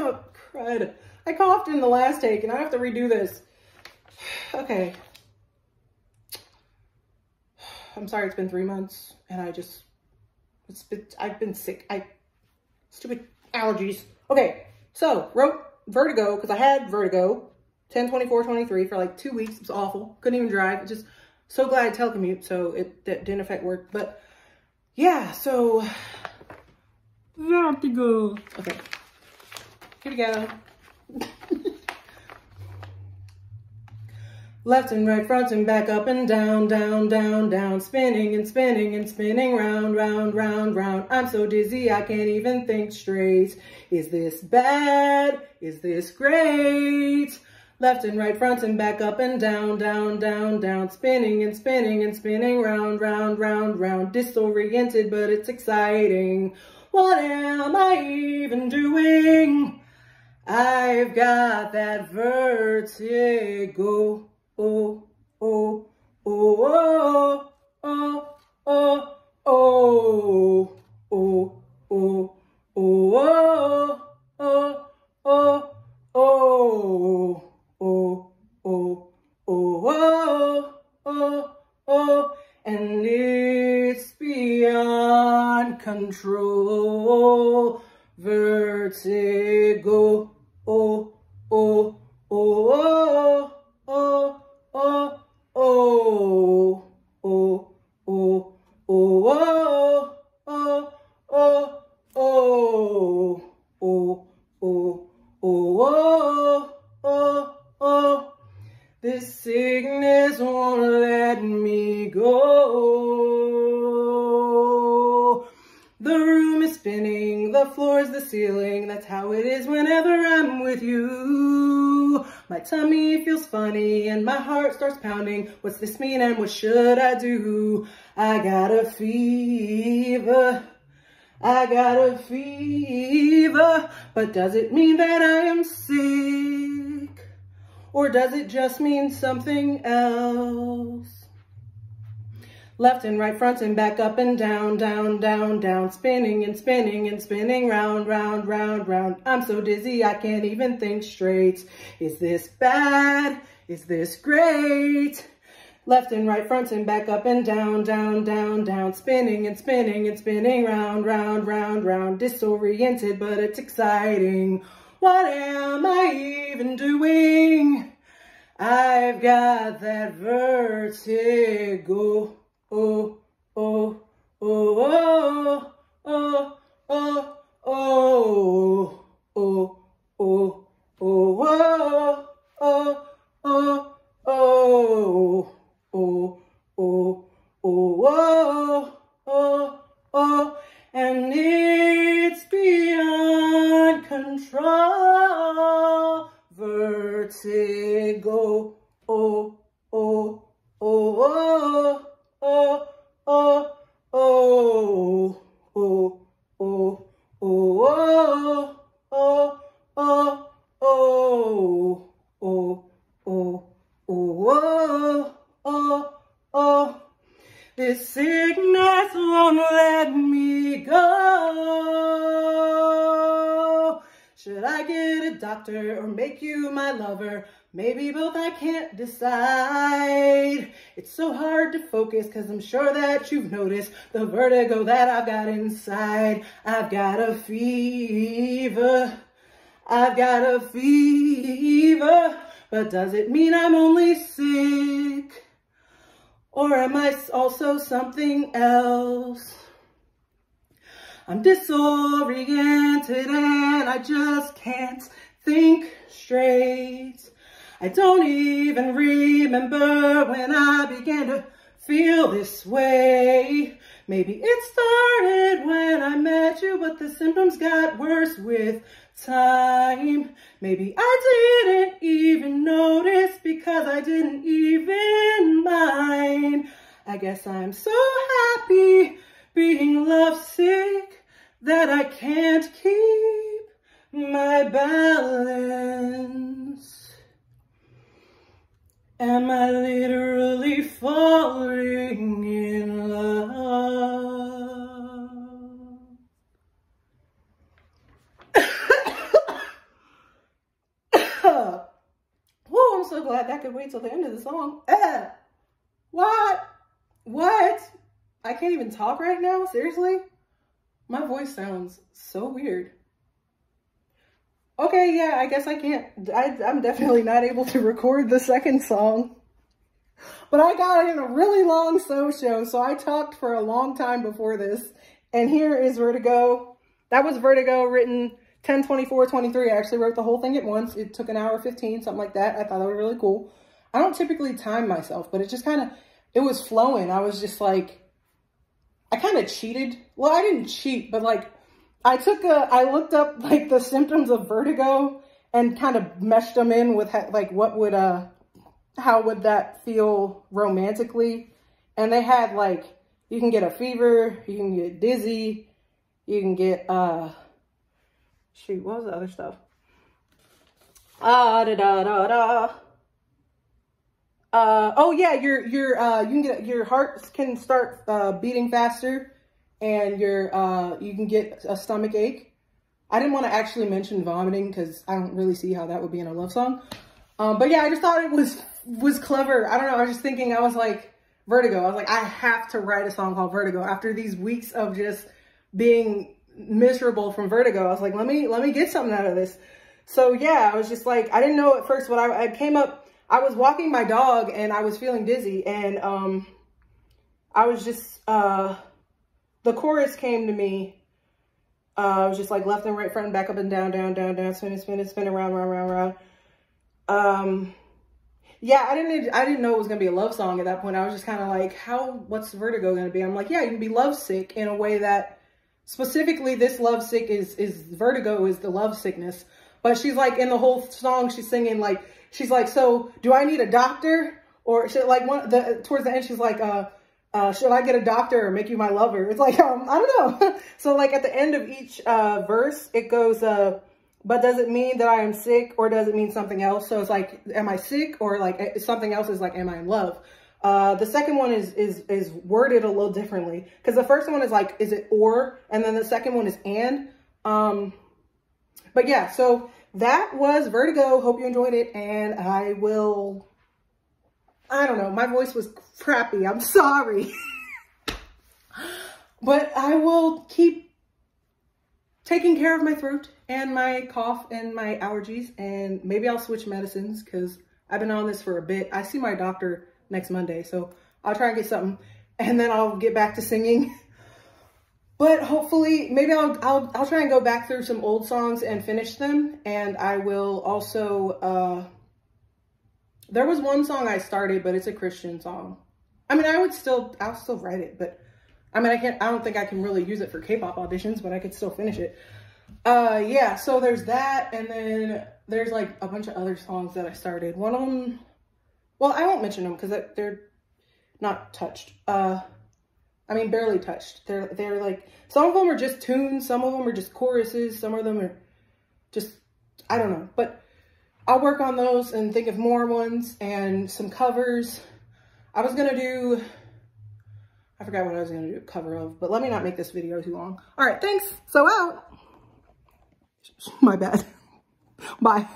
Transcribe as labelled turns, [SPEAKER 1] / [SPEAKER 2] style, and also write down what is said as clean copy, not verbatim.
[SPEAKER 1] Crud. I coughed in the last take and I have to redo this. Okay. I'm sorry it's been 3 months and I've been sick. Stupid allergies. Okay, so wrote Vertigo because I had Vertigo 10/24/23 for like 2 weeks. It was awful. Couldn't even drive. Just so glad I telecommute, so that didn't affect work. But yeah, so Vertigo. Okay, here we go. Left and right, front and back, up and down, down, down, down, spinning and spinning and spinning, round, round, round, round. I'm so dizzy I can't even think straight. Is this bad? Is this great? Left and right, front and back, up and down, down, down, down, spinning and spinning and spinning, round, round, round, round. Disoriented, but it's exciting. What am I even doing? I've got that vertigo. Oh, oh, oh, oh, oh, oh, oh, oh, oh, oh, oh, oh, oh, oh, oh, oh, and it's beyond control. Vertigo. Oh, oh, oh, oh, oh. Oh, oh, oh, oh, oh, oh, oh, oh, oh, oh, oh, oh, oh. This sickness won't let me go. The room is spinning, the floor is the ceiling. That's how it is whenever I'm with you. My tummy feels funny and my heart starts pounding. What's this mean and what should I do? I got a fever. I got a fever. But does it mean that I am sick? Or does it just mean something else? Left and right, front and back, up and down, down, down, down, spinning and spinning and spinning, round, round, round, round. I'm so dizzy I can't even think straight. Is this bad? Is this great? Left and right, front and back, up and down, down, down, down, spinning and spinning and spinning, round, round, round, round. Disoriented, but it's exciting. What am I even doing? I've got that vertigo. Oh, oh, oh, oh, oh, oh, oh, oh, oh, oh, oh, oh, oh, oh, oh, oh, oh, and it's beyond control. Vertigo. Oh, oh, oh, oh. Oh, oh, oh, oh, oh, oh, oh, oh, oh, oh, oh, oh, oh, oh. This sickness won't let me go. Should I get a doctor or make you my lover? Maybe both, I can't decide. It's so hard to focus because I'm sure that you've noticed the vertigo that I've got inside. I've got a fever. I've got a fever. But does it mean I'm only sick? Or am I also something else? I'm disoriented and I just can't think straight. I don't even remember when I began to feel this way. Maybe it started when I met you, but the symptoms got worse with time. Maybe I didn't even notice because I didn't even mind. I guess I'm so happy being lovesick that I can't keep my balance. Am I literally falling in love? so glad that could wait till the end of the song. What? I can't even talk right now? Seriously? My voice sounds so weird. Okay, yeah, I guess I can't. I'm definitely not able to record the second song. But I got in a really long show, so I talked for a long time before this. And here is Vertigo. That was Vertigo, written 10/24/23. I actually wrote the whole thing at once. It took an hour 15, something like that. I thought that was really cool. I don't typically time myself, but it just kind of, it was flowing. I was just like, I kind of cheated. Well, I didn't cheat, but like, I looked up like the symptoms of vertigo and kind of meshed them in with like what would, how would that feel romantically? And they had like, you can get a fever, you can get dizzy, you can get, shoot, what was the other stuff? Oh yeah, you can get, your heart can start beating faster, and you can get a stomach ache. I didn't want to actually mention vomiting because I don't really see how that would be in a love song. But yeah, I just thought it was clever. I don't know. I was just thinking, I was like, Vertigo. I was like, I have to write a song called Vertigo after these weeks of just being miserable from vertigo. I was like, let me get something out of this. So yeah, I was just like, I didn't know at first what I came up. I was walking my dog and I was feeling dizzy, and I was just the chorus came to me. I was just like left and right, front and back, up and down, down, down, down, spin around, round. Yeah, I didn't know it was gonna be a love song at that point. I was just kind of like, what's Vertigo gonna be? I'm like, yeah, you can be lovesick in a way that specifically this lovesick is Vertigo is the love sickness. But she's like, in the whole song, she's singing like, she's like, so do I need a doctor? Or she, like towards the end, she's like, should I get a doctor or make you my lover? It's like, I don't know. So like at the end of each verse, it goes, but does it mean that I am sick, or does it mean something else? So it's like, am I sick, or like something else is like, am I in love? The second one is worded a little differently, because the first one is like, is it or, and then the second one is and. But yeah, so that was Vertigo. Hope you enjoyed it, and I don't know, my voice was crappy. I'm sorry. But I will keep taking care of my throat and my cough and my allergies, and maybe I'll switch medicines because I've been on this for a bit. I see my doctor next Monday, so I'll try and get something, and then I'll get back to singing. But hopefully, maybe I'll try and go back through some old songs and finish them. And I will also, there was one song I started, but it's a Christian song. I mean, I'll still write it, but I mean, I don't think I can really use it for K-pop auditions, but I could still finish it. Yeah, so there's that. And then there's like a bunch of other songs that I started. One of them, well, I won't mention them because they're not touched. I mean, barely touched. They're like, some of them are just tunes, some of them are just choruses, some of them are just, I don't know. But I'll work on those and think of more ones and some covers. I was gonna do, I forgot what I was gonna do a cover of, but let me not make this video too long. All right, thanks. So out. My bad. Bye.